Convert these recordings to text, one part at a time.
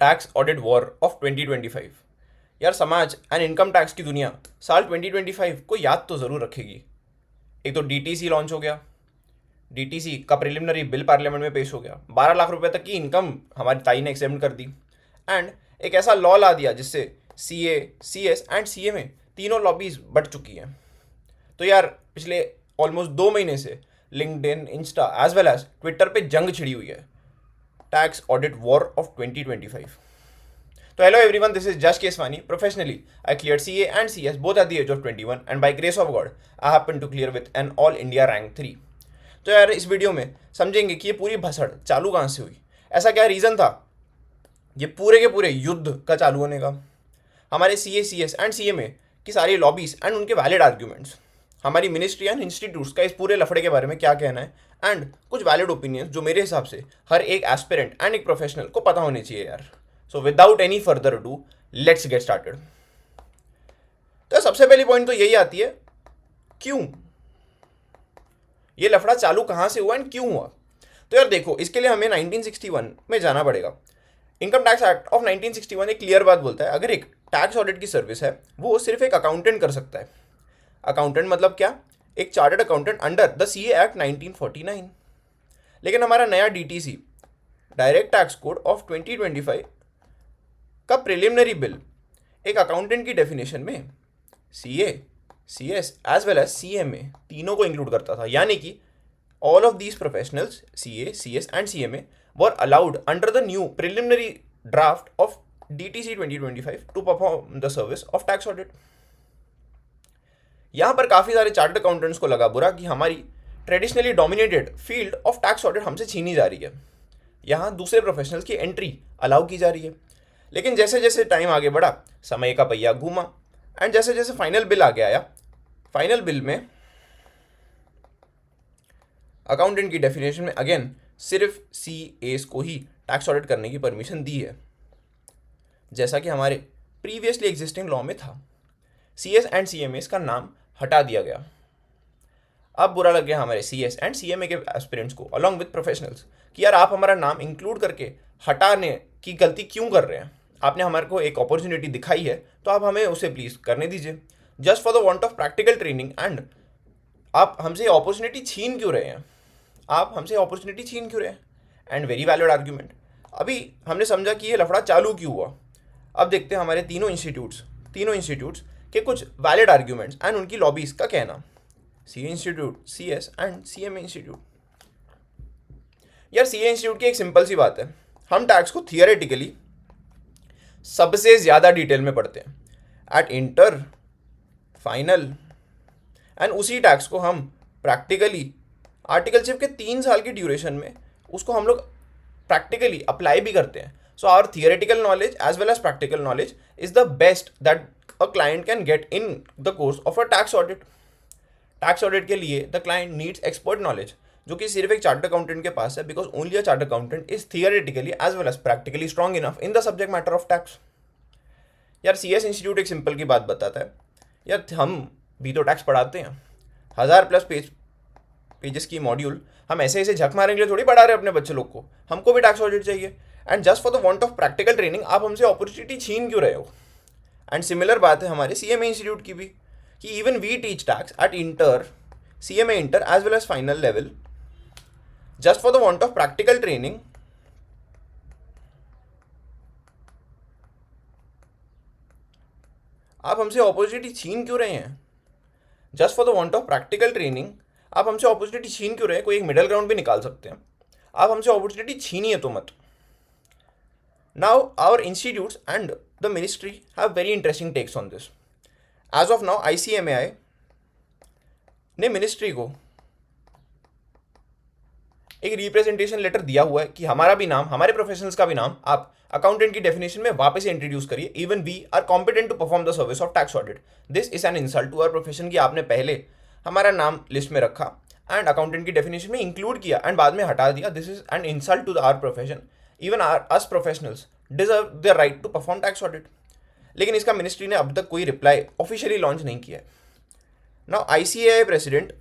Tax audit war of 2025। यार समाज and income tax की दुनिया साल 2025 को याद तो ज़रूर रखेगी। एक तो डीटीसी लॉन्च हो गया। डीटीसी का प्रिलिमिनरी बिल पार्लियामेंट में पेश हो गया। 12 लाख रुपए तक की इनकम हमारी ताई ने एक्सेप्ट कर दी। एंड एक ऐसा लॉ ला दिया जिससे सीए, सीएस एंड सीएमए तीनों लॉबीज बढ़ चुकी हैं। तो यार पिछले ऑलमोस्ट 2 महीने से LinkedIn, Insta as well as Twitter पे जंग छिड़ी हुई है tax audit war of 2025। So hello everyone, this is Jash Keswani. Professionally, I cleared CA and CS both at the age of 21 and by grace of God, I happened to clear with an all India rank 3. तो यार इस video में समझेंगे कि ये पूरी भसड़ चालू कहाँ से हुई, ऐसा क्या रीज़न था ये पूरे के पूरे युद्ध का चालू होने का, हमारे CA, CS एंड CMA की सारी लॉबीज एंड उनके वैलिड आर्ग्यूमेंट्स, हमारी मिनिस्ट्री एंड इंस्टीट्यूट्स का इस पूरे लफड़े के बारे में क्या कहना है एंड कुछ वैलिड ओपिनियंस जो मेरे हिसाब से हर एक एस्पिरेंट एंड एक प्रोफेशनल को पता होने चाहिए यार। So without any further do let's get started. तो सबसे पहली पॉइंट तो यही आती है, क्यों ये लफड़ा चालू कहां से हुआ एंड क्यों हुआ। तो यार देखो, इसके लिए हमें 1961 में जाना पड़ेगा। इनकम टैक्स एक्ट ऑफ 1961 एक क्लियर बात बोलता है, अगर एक टैक्स ऑडिट की सर्विस है वो सिर्फ एक अकाउंटेंट कर सकता है। अकाउंटेंट मतलब क्या? एक chartered accountant under the CA act 1949। लेकिन हमारा नया DTC direct tax code of 2025 का प्रिलिमिनरी बिल एक अकाउंटेंट की डेफिनेशन में CA, CS as well as CMA तीनों को इंक्लूड करता था। यानी कि all of these professionals CA, CS and CMA were allowed under the new preliminary draft of DTC 2025 to perform the service of tax audit. यहां पर काफी सारे चार्टर्ड अकाउंटेंट्स को लगा बुरा कि हमारी traditionally dominated field of tax audit हमसे छीनी जा रही है, यहां दूसरे प्रोफेशनल्स की एंट्री अलाउ की जा रही है। लेकिन जैसे जैसे टाइम आगे बढ़ा, समय का पहिया घूमा एंड जैसे जैसे फाइनल बिल आगे आया, फाइनल बिल में अकाउंटेंट की डेफिनेशन में अगेन सिर्फ सीएस को ही टैक्स ऑडिट करने की परमिशन दी है, जैसा कि हमारे प्रीवियसली एग्जिस्टिंग लॉ में था। सीएस एंड सीएमएस का नाम हटा दिया गया। अब बुरा लग गया हमारे सीएस एंड सीएमए के एस्पिरेंट्स को अलॉन्ग विद प्रोफेशनल्स कि यार आप हमारा नाम इंक्लूड करके हटाने की गलती क्यों कर रहे हैं। आपने हमारे को एक अपॉर्चुनिटी दिखाई है तो आप हमें उसे प्लीज करने दीजिए, just for the want of practical training. And आप हमसे अपॉर्चुनिटी छीन क्यों रहे हैं, आप हमसे अपॉर्चुनिटी छीन क्यों रहे हैं। And very valid argument. अभी हमने समझा कि ये लफड़ा चालू क्यों हुआ। अब देखते हैं हमारे तीनों इंस्टीट्यूट्स के कुछ वैलिड आर्ग्यूमेंट्स एंड उनकी लॉबीज का कहना। CA institute, CS and CMA institute. यार सीए इंस्टीट्यूट की एक सिंपल सी बात है, हम टैक्स को थियोरेटिकली सबसे ज्यादा डिटेल में पढ़ते हैं एट इंटर, फाइनल एंड उसी टैक्स को हम प्रैक्टिकली आर्टिकलशिप के 3 साल की ड्यूरेशन में उसको हम लोग प्रैक्टिकली अप्लाई भी करते हैं। So our theoretical knowledge as well as practical knowledge is the best that a client can get in the course of a tax audit. Tax audit के लिए the client needs expert knowledge, जो कि सिर्फ एक chartered accountant के पास है, because only a chartered accountant is theoretically as well as practically strong enough in the subject matter of tax. यार सीएस इंस्टीट्यूट एक सिंपल की बात बताता है, यार हम भी तो टैक्स पढ़ाते हैं, 1000+ पेजेस की मॉड्यूल हम ऐसे ऐसे झक मारने के लिए थोड़ी पढ़ा रहे अपने बच्चे लोग को, हमको भी टैक्स ऑडिट चाहिए। And just for the want of practical training आप हमसे अपॉर्चुनिटी छीन क्यों रहे हो। एंड सिमिलर बात है हमारे सीएमए इंस्टीट्यूट की भी, कि even we teach tax at inter, CMA inter as well as final level, just for the want of practical training आप हमसे अपॉर्चुनिटी छीन क्यों रहे हैं। Just for the want of practical training आप हमसे अपॉर्चुनिटी छीन क्यों रहे हैं। कोई एक मिडिल ग्राउंड भी निकाल सकते हैं, आप हमसे अपॉर्चुनिटी छीनिए तो मत। Now our institutes and the ministry have very interesting takes on this. As of now ICMAI ने मिनिस्ट्री को एक रिप्रेजेंटेशन लेटर दिया हुआ है कि हमारा भी नाम, हमारे प्रोफेशनल्स का भी नाम आप अकाउंटेंट की डेफिनेशन में वापस इंट्रोड्यूस करिए। Even we are competent to perform the service of tax audit. This is an insult to our profession कि आपने पहले हमारा नाम लिस्ट में रखा एंड अकाउंटेंट की डेफिनेशन में इंक्लूड किया एंड बाद में हटा दिया। This is an insult to our profession. Even us professionals deserve the right to perform tax audit. लेकिन इसका मिनिस्ट्री ने अब तक कोई रिप्लाई ऑफिशियली लॉन्च नहीं किया है। नाउ आईसीएआई प्रेसिडेंट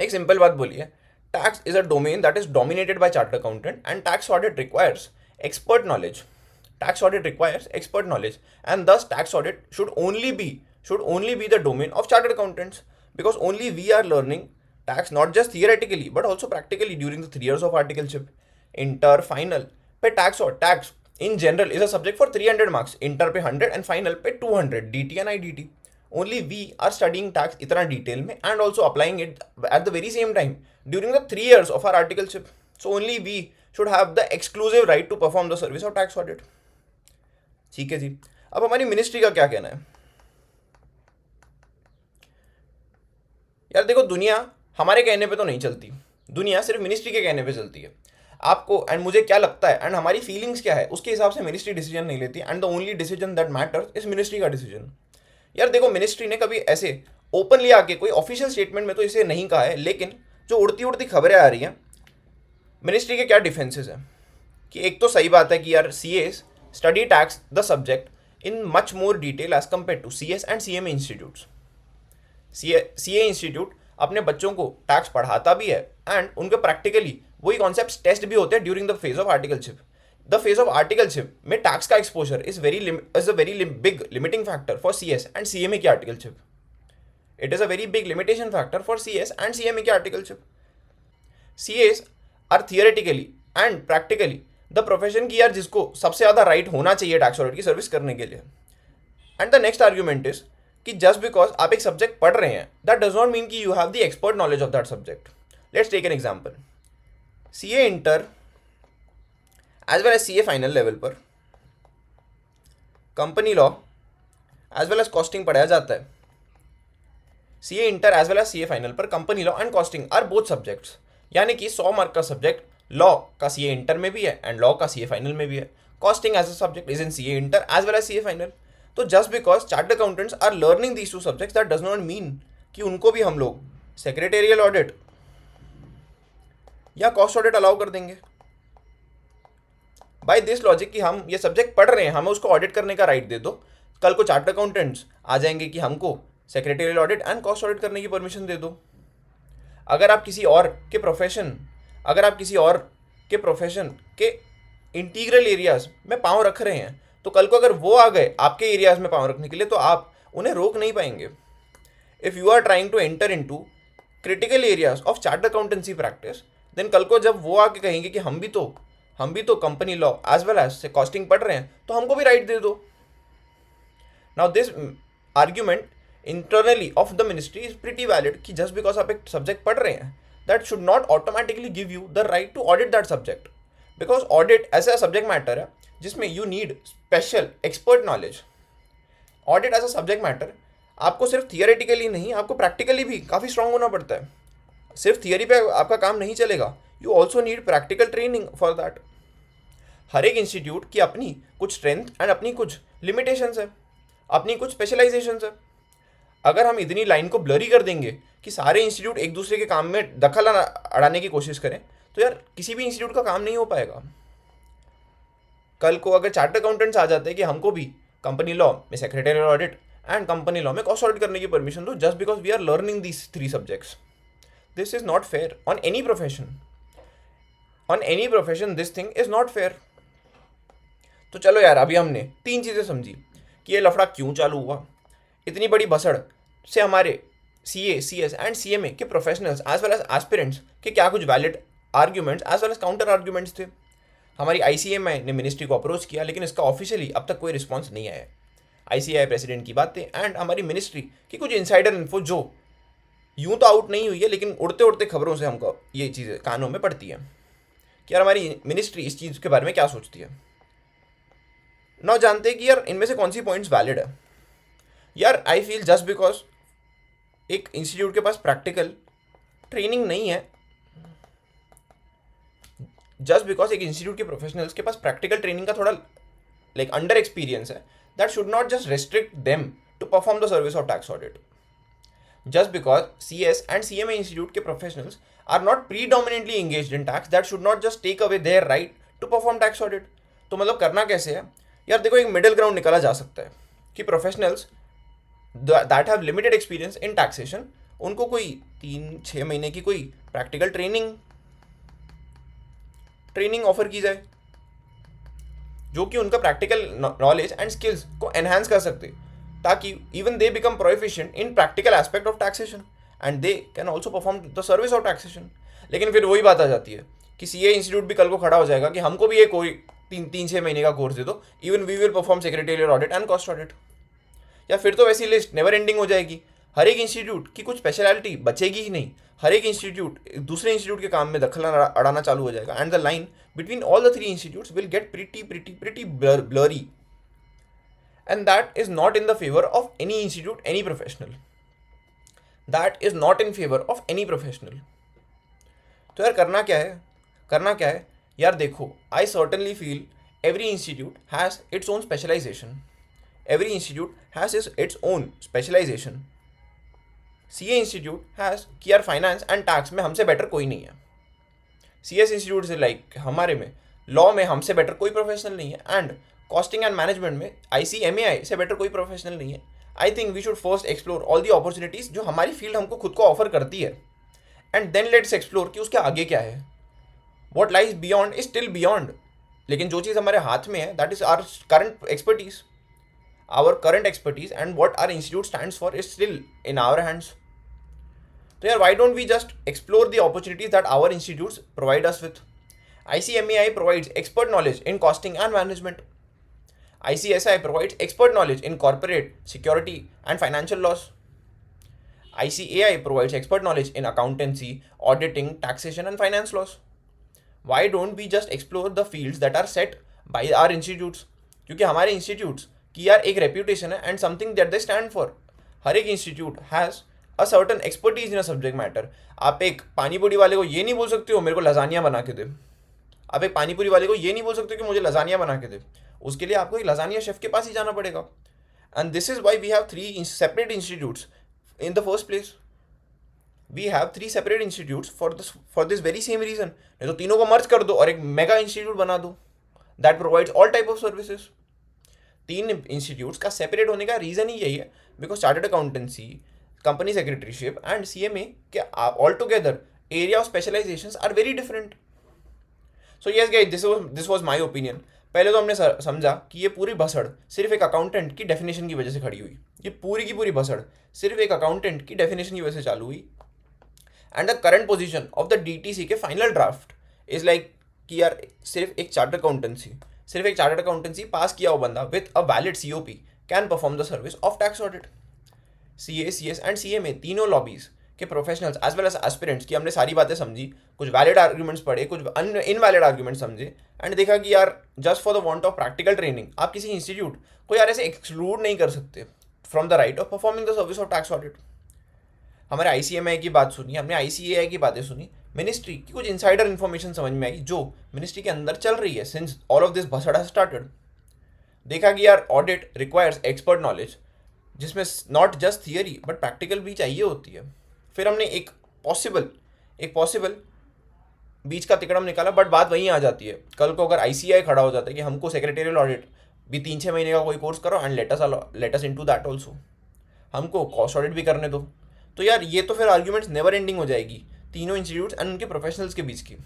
एक सिंपल बात बोली है, tax is a domain that is dominated by chartered accountant and tax audit requires expert knowledge. Tax audit requires expert knowledge, and thus tax audit should only be the domain of chartered accountants, because only we are learning tax not just theoretically but also practically during the 3 years of articleship. Inter final पे tax in general is a subject for 300 marks, inter पे 100 and final पे 200 DT and IDT. Only we are studying tax इतना detail में and also applying it at the very same time during the 3 years of our articleship. So only we should have the exclusive right to perform the service of tax audit. ठीक है जी. अब हमारी ministry का क्या कहना है? यार देखो, दुनिया हमारे कहने पे तो नहीं चलती, दुनिया सिर्फ मिनिस्ट्री के कहने पे चलती है. आपको एंड मुझे क्या लगता है एंड हमारी फीलिंग्स क्या है उसके हिसाब से मिनिस्ट्री डिसीजन नहीं लेती, and the only decision that matters is ministry का डिसीजन. यार देखो, मिनिस्ट्री ने कभी ऐसे ओपनली आके कोई ऑफिशियल स्टेटमेंट में तो इसे नहीं कहा है, लेकिन जो उड़ती उड़ती खबरें आ रही हैं, मिनिस्ट्री के क्या डिफेंसेस हैं कि एक तो सही बात है कि यार CAs study tax the subject in much more detail as compare to CS and CMA institutes. CA institute अपने बच्चों को टैक्स पढ़ाता भी है एंड उनके प्रैक्टिकली वही कॉन्सेप्ट टेस्ट भी होते हैं during the phase of articleship. The phase of articleship में टैक्स का exposure is a very big limiting factor for CS and CMA की articleship. It is a very big limitation factor for CS and CMA की articleship. CAs are theoretically and practically the profession की यार जिसको सबसे ज़्यादा right होना चाहिए tax audit की सर्विस करने के लिए. And the next argument is कि जस्ट बिकॉज आप एक सब्जेक्ट पढ़ रहे हैं दैट डज नॉट मीन कि you have the expert knowledge of that subject. Let's take an example. CA inter as well as CA final level पर company law as well as costing पढ़ाया जाता है. CA inter as well as CA final पर company law and costing are both subjects, यानी कि 100 mark का subject law का CA inter में भी है एंड लॉ का CA फाइनल में भी है. Costing as a subject is in CA inter as well as CA final. तो just because chartered accountants are learning these 2 subjects that does not mean कि उनको भी हम लोग सेक्रेटेरियल ऑडिट या कॉस्ट ऑडिट अलाउ कर देंगे. बाय दिस लॉजिक कि हम ये सब्जेक्ट पढ़ रहे हैं, हमें उसको ऑडिट करने का राइट दे दो. कल को चार्टर्ड अकाउंटेंट्स आ जाएंगे कि हमको secretarial audit and cost audit करने की परमिशन दे दो. अगर आप किसी और के प्रोफेशन के इंटीग्रल एरियाज में पाँव रख रहे हैं, तो कल को अगर वो आ गए आपके एरियाज में पाँव रखने के लिए, तो आप उन्हें रोक नहीं पाएंगे. If you are trying to enter into critical areas of chartered accountancy practice, then कल को जब वो आके कहेंगे कि हम भी तो company law as well as costing पढ़ रहे हैं, तो हमको भी राइट दे दो. Now this argument internally of the ministry is pretty valid कि जस्ट बिकॉज आप एक सब्जेक्ट पढ़ रहे हैं, that should not automatically give you the right to audit that subject, because audit ऐसा सब्जेक्ट मैटर है जिसमें you need special expert knowledge. Audit as a subject matter आपको सिर्फ थियोरेटिकली नहीं, आपको प्रैक्टिकली भी काफ़ी स्ट्रांग होना पड़ता है. सिर्फ थियोरी पे आपका काम नहीं चलेगा, you also need practical training for that. हर एक इंस्टीट्यूट की अपनी कुछ स्ट्रेंथ एंड अपनी कुछ लिमिटेशंस है, अपनी कुछ स्पेशलाइजेशंस है. अगर हम इतनी लाइन को ब्लरी कर देंगे कि सारे इंस्टीट्यूट एक दूसरे के काम में दखल अड़ाने की कोशिश करें, तो यार किसी भी इंस्टीट्यूट का काम नहीं हो पाएगा. कल को अगर चार्टर्ड अकाउंटेंट्स आ जाते हैं कि हमको भी कंपनी लॉ में secretarial audit and company law में कॉस्ट ऑडिट करने की परमिशन दो, just because we are learning these 3 subjects. This is not fair on any profession. On any profession this thing is not fair. तो चलो यार, अभी हमने 3 चीज़ें समझी कि ये लफड़ा क्यों चालू हुआ. इतनी बड़ी भसड़ से हमारे CA, CS एंड CMA के professionals as well as aspirants के क्या कुछ valid arguments as well as counter arguments थे. हमारी ICMI ने मिनिस्ट्री को अप्रोच किया, लेकिन इसका ऑफिशियली अब तक कोई रिस्पॉन्स नहीं आया. ICAI प्रेसिडेंट की बातें एंड हमारी मिनिस्ट्री की कुछ इनसाइडर इन्फो जो यूं तो आउट नहीं हुई है, लेकिन उड़ते उड़ते खबरों से हमको ये चीज़ें कानों में पड़ती हैं कि यार हमारी मिनिस्ट्री इस चीज़ के बारे में क्या सोचती है. ना जानते कि यार इनमें से कौन सी पॉइंट्स वैलिड है. यार आई फील जस्ट बिकॉज एक इंस्टीट्यूट के पास प्रैक्टिकल ट्रेनिंग नहीं है, जस्ट बिकॉज एक इंस्टीट्यूट के प्रोफेशनल्स के पास प्रैक्टिकल ट्रेनिंग का थोड़ा लाइक अंडर एक्सपीरियंस है, that should not just restrict them to perform the service of tax audit. Just because CS and CMA institute के professionals are not predominantly engaged in tax, that should not just take away their right to perform tax audit. तो मतलब करना कैसे है यार, देखो एक middle ground निकाला जा सकता है कि professionals that have limited experience in taxation, उनको कोई 3-6 महीने की कोई प्रैक्टिकल ट्रेनिंग ऑफर की जाए. जो कि उनका प्रैक्टिकल नॉलेज एंड स्किल्स को एनहांस कर सकते, ताकि even they become proficient in practical aspect of taxation and they can also perform the service of taxation. लेकिन फिर वही बात आ जाती है कि सीए इंस्टीट्यूट भी कल को खड़ा हो जाएगा कि हमको भी ये कोई 3-6 महीने का कोर्स दे दो, even we will perform secretarial audit and cost audit. या फिर तो वैसी लिस्ट नेवर एंडिंग हो जाएगी, हर एक इंस्टीट्यूट की कुछ स्पेशलिटी बचेगी ही नहीं, हर एक इंस्टीट्यूट दूसरे इंस्टीट्यूट के काम में दखल अड़ाना चालू हो जाएगा and the line between all the 3 institutes will get pretty blurry and that is not in the favor of any institute, any professional, that is not in favor of any professional। तो यार करना क्या है यार, देखो, आई certainly feel every institute has its own specialization, every institute has its own specialization। CA institute has कि यार finance and tax में हमसे बेटर कोई नहीं है, सीएस इंस्टीट्यूट से लाइक हमारे में लॉ में हमसे बेटर कोई प्रोफेशनल नहीं है, एंड कॉस्टिंग एंड मैनेजमेंट में ICMAI से बेटर कोई प्रोफेशनल नहीं है। I think we should first explore all the opportunities जो हमारी फील्ड हमको खुद को ऑफर करती है, एंड देन लेट्स एक्सप्लोर कि उसके आगे क्या है। What lies beyond is still beyond, लेकिन जो चीज़ हमारे हाथ में है that is our current expertise, and what our institute stands for is still in our hands. तो यार why don't we just explore the opportunities that our institutes provide us with? ICMAI provides expert knowledge in costing and management. ICSI provides expert knowledge in corporate, security and financial laws. ICAI provides expert knowledge in accountancy, auditing, taxation and finance laws. Why don't we just explore the fields that are set by our institutes? क्योंकि हमारे institutes की यार एक reputation है and something that they stand for. हर एक institute has a certain expertise in a subject matter। आप एक पानीपुरी वाले को ये नहीं बोल सकते हो मेरे को लजानिया बना के दे, आप एक पानीपुरी वाले को ये नहीं बोल सकते हो कि मुझे लजानिया बना के दे, उसके लिए आपको एक लजानिया शेफ के पास ही जाना पड़ेगा। And this is why we have 3 separate institutes in the first place, we have 3 separate institutes for this very same reason. नहीं तो तीनों को मर्ज कर दो और एक मेगा इंस्टीट्यूट बना दो that provides all type of services. 3 institutes का सेपरेट होने का रीजन ही यही है, because chartered accountancy, company secretaryship and CMA के all together area of specializations are very different। So yes guys, this was my opinion। पहले तो हमने समझा कि ये पूरी भसड़ सिर्फ एक अकाउंटेंट की डेफिनेशन की वजह से खड़ी हुई, ये पूरी की पूरी भसड़ सिर्फ एक अकाउंटेंट की डेफिनेशन की वजह से चालू हुई, and the current position of the DTC के फाइनल ड्राफ्ट इज लाइक कि यार सिर्फ एक चार्टर्ड अकाउंटेंसी पास किया हुआ बंदा with a valid COP can perform the service of tax audit. CA, CS and CMA तीनों लॉबीज के professionals as well as aspirants की हमने सारी बातें समझी, कुछ वैलिड आर्ग्यूमेंट्स पढ़े, कुछ इनवैलिड आर्ग्यूमेंट्स समझे, एंड देखा कि यार just for the want of practical training आप किसी इंस्टीट्यूट को यार ऐसे एक्सक्लूड नहीं कर सकते from the right of performing the service of tax audit. हमारे ICMAI की बात सुनी, हमने ICAI की बातें सुनी, मिनिस्ट्री की कुछ इनसाइडर इन्फॉर्मेशन समझ में आई जो मिनिस्ट्री के अंदर चल रही है सिंस ऑल ऑफ दिस भसड़ हैज स्टार्टेड। देखा कि यार ऑडिट रिक्वायर्स एक्सपर्ट नॉलेज जिसमें not just theory but practical भी चाहिए होती है। फिर हमने एक पॉसिबल बीच का तिकड़म निकाला, बट बात वहीं आ जाती है, कल को अगर ICAI खड़ा हो जाता है कि हमको सेक्रेटरियल ऑडिट भी 3-6 महीने का कोई कोर्स करो and let us into that also, हमको कॉस्ट ऑडिट भी करने दो, तो यार ये तो फिर आर्ग्यूमेंट्स नेवर एंडिंग हो जाएगी तीनों इंस्टीट्यूट्स एंड उनके प्रोफेशनल्स के बीच की।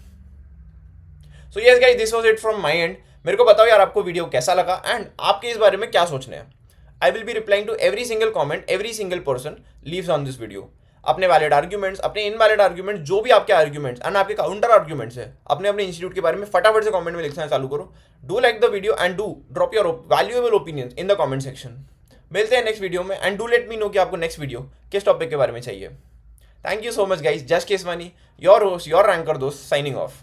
So yes guys, this was it from my and. मेरे को बताओ यार आपको वीडियो कैसा लगा एंड आपके इस बारे में क्या सोचने हैं। I will be replying to every single comment every single person leaves on this video। अपने वैलिड आर्ग्यूमेंट्स, अपने इनवैलिड आर्ग्यूमेंट्स, जो भी आपके आर्ग्यूमेंट्स एंड आपके काउंटर आर्ग्यूमेंट्स है अपने इंस्टीट्यूट के बारे में फटाफट से कमेंट में लिखना चालू करो। Do like the video and do drop your valuable opinions in the comment section. मिलते हैं नेक्स्ट वीडियो में and do let me know कि आपको नेक्स्ट वीडियो किस टॉपिक के बारे में चाहिए। Thank you so much guys, just Keswani, your host, your ranker दोस्त, साइनिंग ऑफ।